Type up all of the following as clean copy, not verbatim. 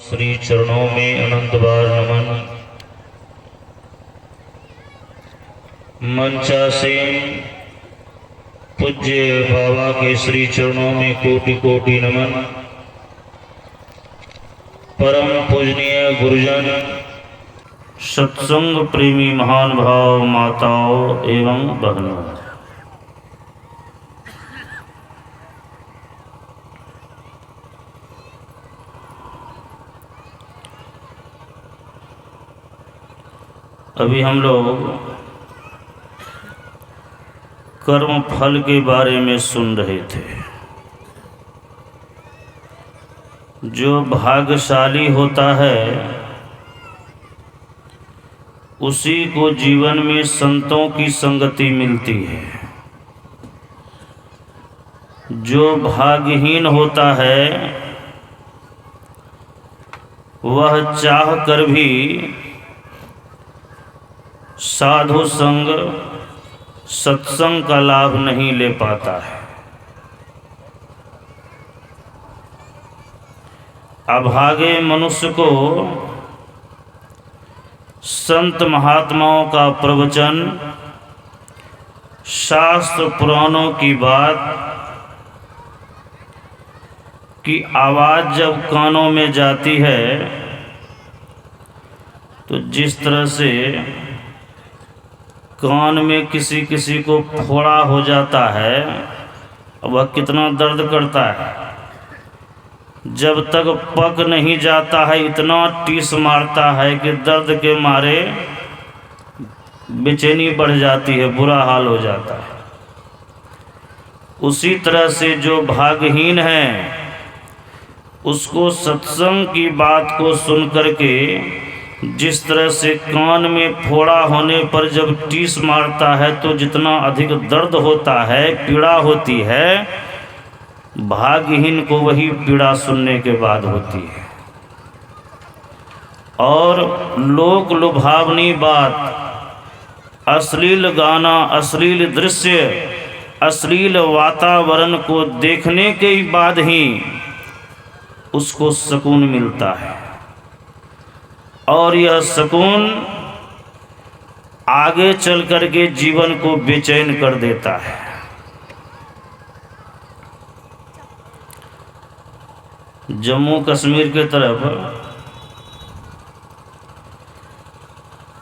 श्री चरणों में अनंत बार नमन। मंचासीन पूज्य बाबा के श्री चरणों में कोटि कोटि नमन। परम पूजनीय गुरुजन, सत्संग प्रेमी महान भाव माताओं एवं बहनों, अभी हम लोग कर्म फल के बारे में सुन रहे थे। जो भाग्यशाली होता है उसी को जीवन में संतों की संगति मिलती है। जो भाग्यहीन होता है वह चाह कर भी साधु संग सत्संग का लाभ नहीं ले पाता है। अभागे मनुष्य को संत महात्माओं का प्रवचन, शास्त्र पुराणों की बात की आवाज़ जब कानों में जाती है तो जिस तरह से कान में किसी किसी को फोड़ा हो जाता है, वह कितना दर्द करता है। जब तक पक नहीं जाता है इतना टीस मारता है कि दर्द के मारे बेचैनी बढ़ जाती है, बुरा हाल हो जाता है। उसी तरह से जो भाग्यहीन है उसको सत्संग की बात को सुन करके जिस तरह से कान में फोड़ा होने पर जब टीस मारता है तो जितना अधिक दर्द होता है, पीड़ा होती है, भाग्यहीन को वही पीड़ा सुनने के बाद होती है। और लोक लुभावनी बात, अश्लील गाना, अश्लील दृश्य, अश्लील वातावरण को देखने के बाद ही उसको सुकून मिलता है। और यह सुकून आगे चल कर के जीवन को बेचैन कर देता है। जम्मू कश्मीर के तरफ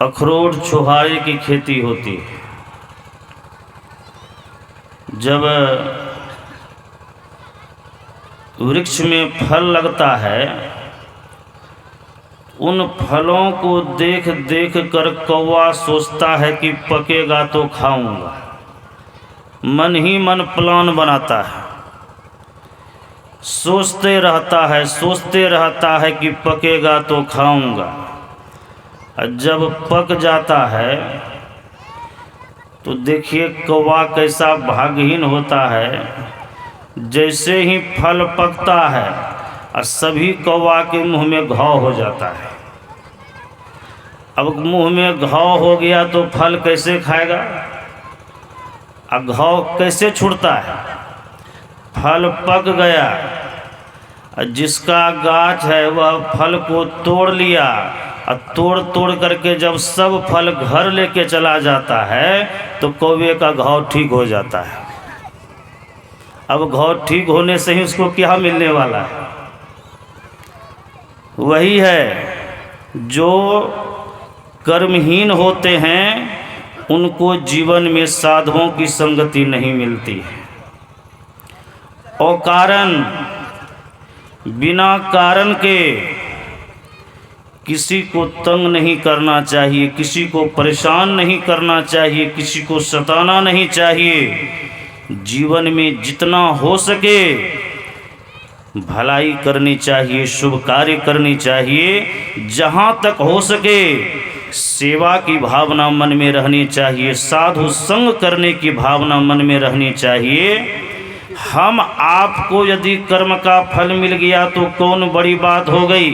अखरोट छुहारे की खेती होती है। जब वृक्ष में फल लगता है, उन फलों को देख देख कर कौवा सोचता है कि पकेगा तो खाऊंगा। मन ही मन प्लान बनाता है, सोचते रहता है कि पकेगा तो खाऊंगा। और जब पक जाता है तो देखिए कौवा कैसा भाग्यहीन होता है। जैसे ही फल पकता है और सभी कौवा के मुंह में घाव हो जाता है। अब मुंह में घाव हो गया तो फल कैसे खाएगा? अब घाव कैसे छूटता है? फल पक गया, जिसका गाछ है वह फल को तोड़ लिया और तोड़ करके जब सब फल घर लेके चला जाता है तो कौवे का घाव ठीक हो जाता है। अब घाव ठीक होने से ही उसको क्या मिलने वाला है? वही है जो कर्महीन होते हैं उनको जीवन में साधुओं की संगति नहीं मिलती है। और कारण, बिना कारण के किसी को तंग नहीं करना चाहिए, किसी को परेशान नहीं करना चाहिए, किसी को सताना नहीं चाहिए। जीवन में जितना हो सके भलाई करनी चाहिए, शुभ कार्य करनी चाहिए। जहाँ तक हो सके सेवा की भावना मन में रहनी चाहिए, साधु संग करने की भावना मन में रहनी चाहिए। हम आपको यदि कर्म का फल मिल गया तो कौन बड़ी बात हो गई।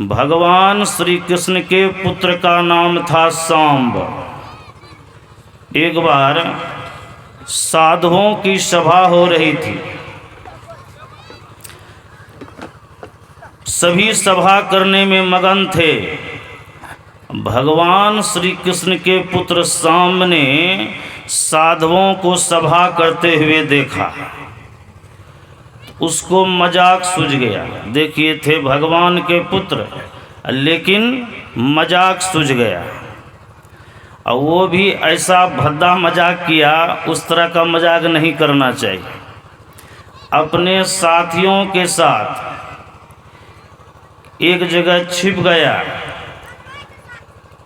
भगवान श्री कृष्ण के पुत्र का नाम था सांब। एक बार साधुओं की सभा हो रही थी। सभी सभा करने में मगन थे। भगवान श्री कृष्ण के पुत्र सामने साधुओं को सभा करते हुए देखा, उसको मजाक सूझ गया। देखिए, थे भगवान के पुत्र, लेकिन मजाक सूझ गया। और वो भी ऐसा भद्दा मजाक किया, उस तरह का मजाक नहीं करना चाहिए। अपने साथियों के साथ एक जगह छिप गया,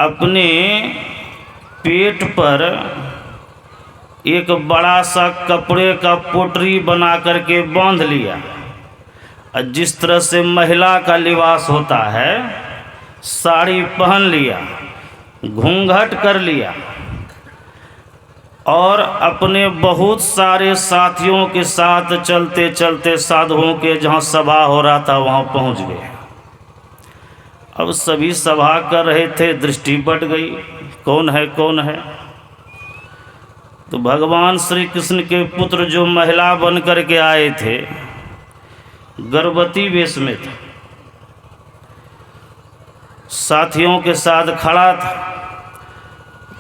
अपने पेट पर एक बड़ा सा कपड़े का पोटरी बना करके बांध लिया। और जिस तरह से महिला का लिबास होता है, साड़ी पहन लिया, घूंघट कर लिया, और अपने बहुत सारे साथियों के साथ चलते चलते साधुओं के जहाँ सभा हो रहा था वहाँ पहुँच गए। अब सभी सभा कर रहे थे, दृष्टि बट गई, कौन है कौन है। तो भगवान श्री कृष्ण के पुत्र जो महिला बन करके आए थे, गर्भवती वेश में थे, साथियों के साथ खड़ा था।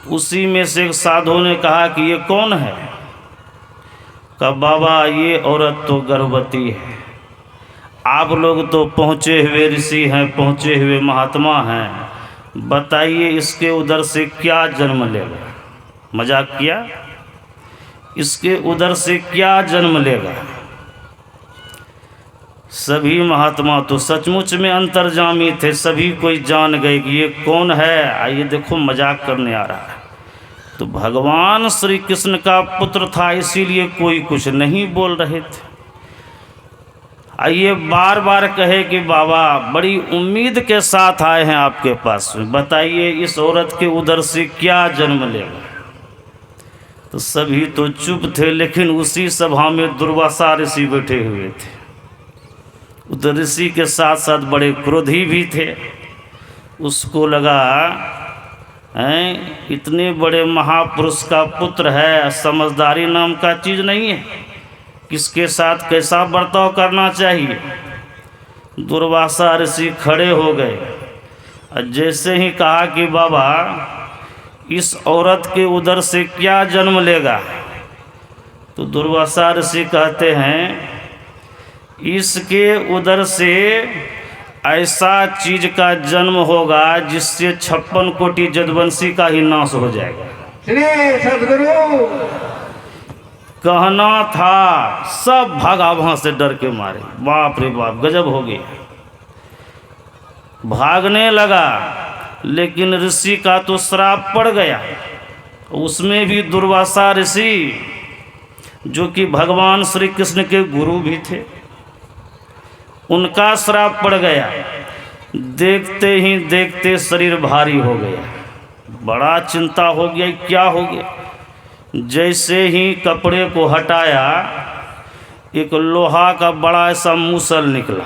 उसी में से एक साधु ने कहा कि ये कौन है? कहा, बाबा ये औरत तो गर्भवती है। आप लोग तो पहुँचे हुए ऋषि हैं, पहुँचे हुए महात्मा हैं, बताइए इसके उदर से क्या जन्म लेगा? मजाक किया, इसके उदर से क्या जन्म लेगा? सभी महात्मा तो सचमुच में अंतर्जामी थे, सभी कोई जान गए कि ये कौन है। आइए देखो, मजाक करने आ रहा है। तो भगवान श्री कृष्ण का पुत्र था, इसीलिए कोई कुछ नहीं बोल रहे थे। आइए बार बार कहे कि बाबा बड़ी उम्मीद के साथ आए हैं आपके पास, बताइए इस औरत के उदर से क्या जन्म लेगा? तो सभी तो चुप थे, लेकिन उसी सभा में दुर्वासा ऋषि बैठे हुए थे। उधर ऋषि के साथ साथ बड़े क्रोधी भी थे। उसको लगा, हैं, इतने बड़े महापुरुष का पुत्र है, समझदारी नाम का चीज़ नहीं है, किसके साथ कैसा बर्ताव करना चाहिए। दुर्वासा ऋषि खड़े हो गए और जैसे ही कहा कि बाबा इस औरत के उदर से क्या जन्म लेगा, तो दुर्वासा ऋषि कहते हैं इसके उदर से ऐसा चीज का जन्म होगा जिससे 56 कोटि जदवंशी का ही नाश हो जाएगा। श्री सद्गुरु कहना था, सब भागा वहां से डर के मारे। बाप रे बाप, गजब हो गया। भागने लगा, लेकिन ऋषि का तो श्राप पड़ गया। उसमें भी दुर्वासा ऋषि, जो कि भगवान श्री कृष्ण के गुरु भी थे, उनका श्राप पड़ गया। देखते ही देखते शरीर भारी हो गया। बड़ा चिंता हो गया, क्या हो गया। जैसे ही कपड़े को हटाया, एक लोहा का बड़ा ऐसा मूसल निकला।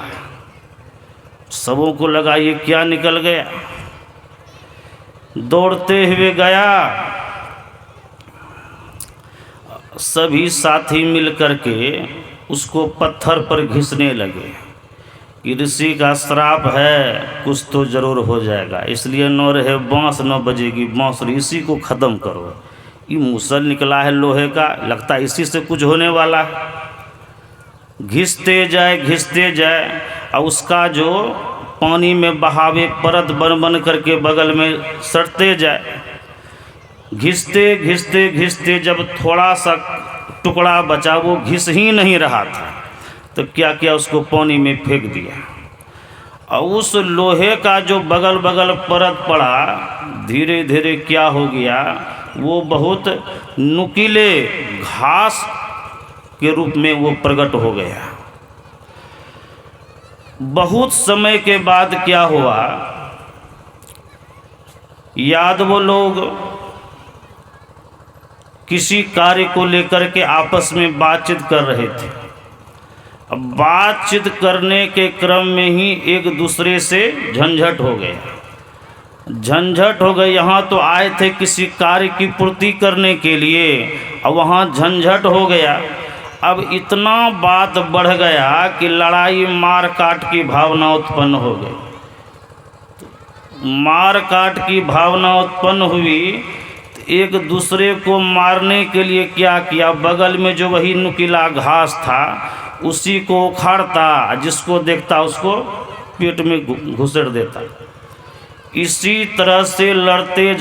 सबों को लगा ये क्या निकल गया। दौड़ते हुए गया, सभी साथी मिलकर के उसको पत्थर पर घिसने लगे कि ऋषि का श्राप है, कुछ तो जरूर हो जाएगा, इसलिए न रहे बांस न बजेगी बांसुरी, इसी को ख़त्म करो। ये मूसल निकला है लोहे का, लगता है इसी से कुछ होने वाला है। घिसते जाए और उसका जो पानी में बहावे परत बन बन करके बगल में सटते जाए। घिसते जब थोड़ा सा टुकड़ा बचा, वो घिस ही नहीं रहा था, तो क्या किया, उसको पानी में फेंक दिया। और उस लोहे का जो बगल बगल परत पड़ा, धीरे धीरे क्या हो गया, वो बहुत नुकीले घास के रूप में वो प्रकट हो गया। बहुत समय के बाद क्या हुआ, यादव लोग किसी कार्य को लेकर के आपस में बातचीत कर रहे थे। अब बातचीत करने के क्रम में ही एक दूसरे से झंझट हो गए। यहाँ तो आए थे किसी कार्य की पूर्ति करने के लिए, और वहाँ झंझट हो गया। अब इतना बात बढ़ गया कि लड़ाई मार काट की भावना उत्पन्न हो गई। मार काट की भावना उत्पन्न हुई तो एक दूसरे को मारने के लिए क्या किया, बगल में जो वही नुकीला घास था उसी को उखाड़ता, जिसको देखता उसको पेट में घुसेड़ देता। इसी तरह से लड़ते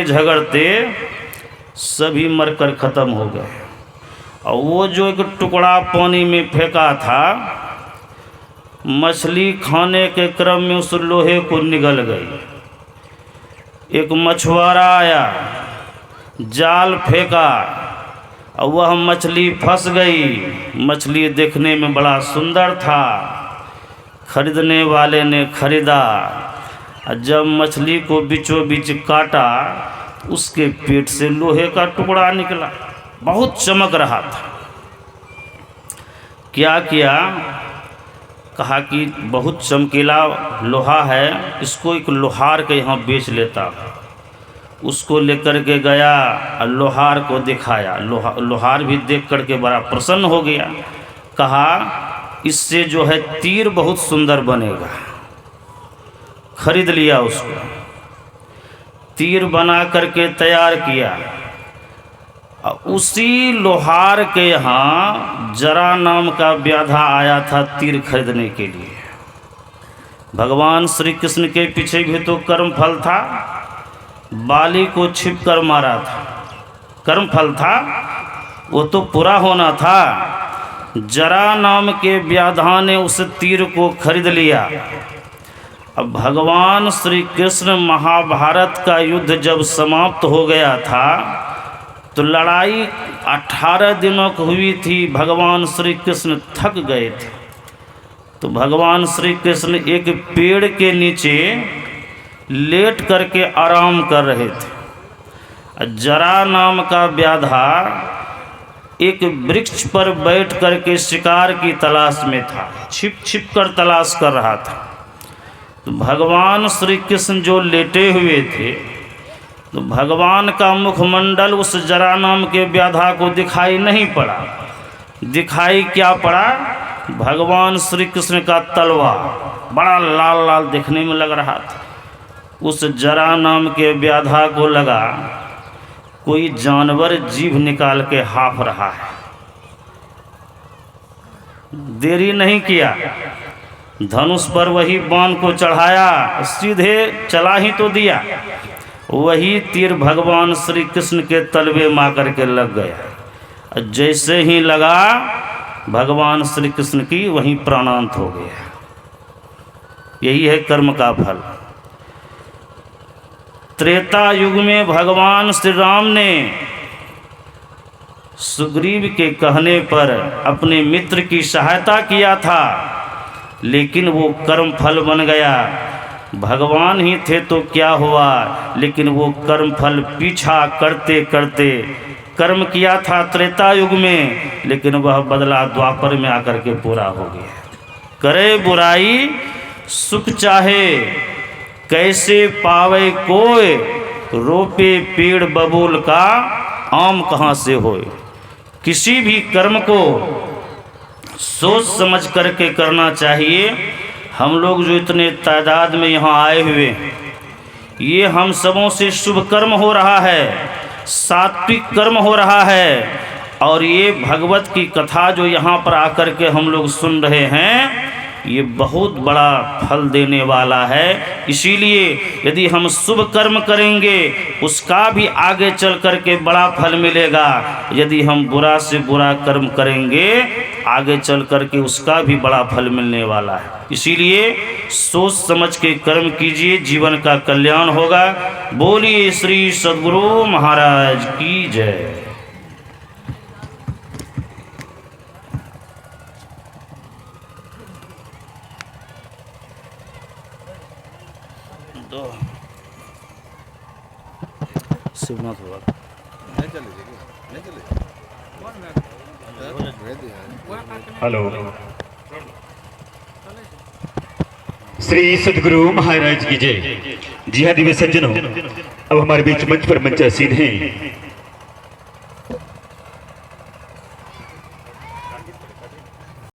झगड़ते सभी मरकर ख़त्म हो गए। और वो जो एक टुकड़ा पानी में फेंका था, मछली खाने के क्रम में उस लोहे को निगल गई। एक मछुआरा आया, जाल फेंका और वह मछली फंस गई। मछली देखने में बड़ा सुंदर था, खरीदने वाले ने खरीदा। जब मछली को बीचों बीच काटा, उसके पेट से लोहे का टुकड़ा निकला, बहुत चमक रहा था। क्या किया, कहा कि बहुत चमकीला लोहा है, इसको एक लोहार के यहाँ बेच लेता। उसको लेकर के गया और लोहार को दिखाया। लोहार भी देख करके बड़ा प्रसन्न हो गया। कहा इससे जो है तीर बहुत सुंदर बनेगा। खरीद लिया उसको, तीर बना करके तैयार किया। उसी लोहार के यहाँ जरा नाम का व्याधा आया था तीर खरीदने के लिए। भगवान श्री कृष्ण के पीछे भी तो कर्म फल था, बाली को छिप कर मारा था, कर्म फल था, वो तो पूरा होना था। जरा नाम के व्याधा ने उस तीर को खरीद लिया। अब भगवान श्री कृष्ण महाभारत का युद्ध जब समाप्त हो गया था तो लड़ाई 18 दिनों की हुई थी। भगवान श्री कृष्ण थक गए थे तो भगवान श्री कृष्ण एक पेड़ के नीचे लेट करके आराम कर रहे थे। जरा नाम का व्याधा एक वृक्ष पर बैठ करके शिकार की तलाश में था, छिप छिप कर तलाश कर रहा था। तो भगवान श्री कृष्ण जो लेटे हुए थे तो भगवान का मुखमंडल उस जरा नाम के व्याधा को दिखाई नहीं पड़ा। दिखाई क्या पड़ा, भगवान श्री कृष्ण का तलवा बड़ा लाल लाल देखने में लग रहा था। उस जरा नाम के व्याधा को लगा कोई जानवर जीभ निकाल के हाँफ रहा है। देरी नहीं किया, धनुष पर वही बाण को चढ़ाया, सीधे चला ही तो दिया। वही तीर भगवान श्री कृष्ण के तलवे में आकर के लग गया। जैसे ही लगा भगवान श्री कृष्ण की वहीं प्राणांत हो गया। यही है कर्म का फल। त्रेता युग में भगवान श्री राम ने सुग्रीव के कहने पर अपने मित्र की सहायता किया था, लेकिन वो कर्म फल बन गया। भगवान ही थे तो क्या हुआ, लेकिन वो कर्म फल पीछा करते करते कर्म किया था त्रेता युग में, लेकिन वह बदला द्वापर में आकर के पूरा हो गया। करे बुराई सुख चाहे, कैसे पावे कोय, रोपे पेड़ बबूल का आम कहाँ से होए। किसी भी कर्म को सोच समझ करके करना चाहिए। हम लोग जो इतने तादाद में यहाँ आए हुए हैं, ये हम सबों से शुभ कर्म हो रहा है, सात्विक कर्म हो रहा है। और ये भगवत की कथा जो यहाँ पर आकर के हम लोग सुन रहे हैं, ये बहुत बड़ा फल देने वाला है। इसीलिए यदि हम शुभ कर्म करेंगे उसका भी आगे चल कर के बड़ा फल मिलेगा। यदि हम बुरा से बुरा कर्म करेंगे आगे चल कर के उसका भी बड़ा फल मिलने वाला है। इसीलिए सोच समझ के कर्म कीजिए, जीवन का कल्याण होगा। बोलिए श्री सद्गुरु महाराज की जय। शिवनाथ बाबा हेलो, श्री सद्गुरु महाराज की जय। जी हाँ दिव्य सज्जनों, अब हमारे बीच मंच पर मंचासीन हैं